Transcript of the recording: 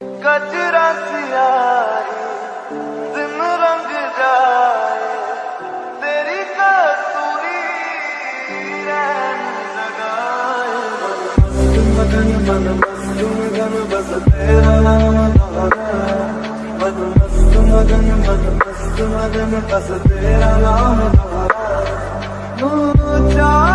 कचरा सियाही दिन रंग जाए तेरी कसूरी रैन लगाए मगन मन मस्त मगन बस तेरा नाम दोहराए मन मस्त मगन मन मस्त मगन बस तेरा नाम दोहराए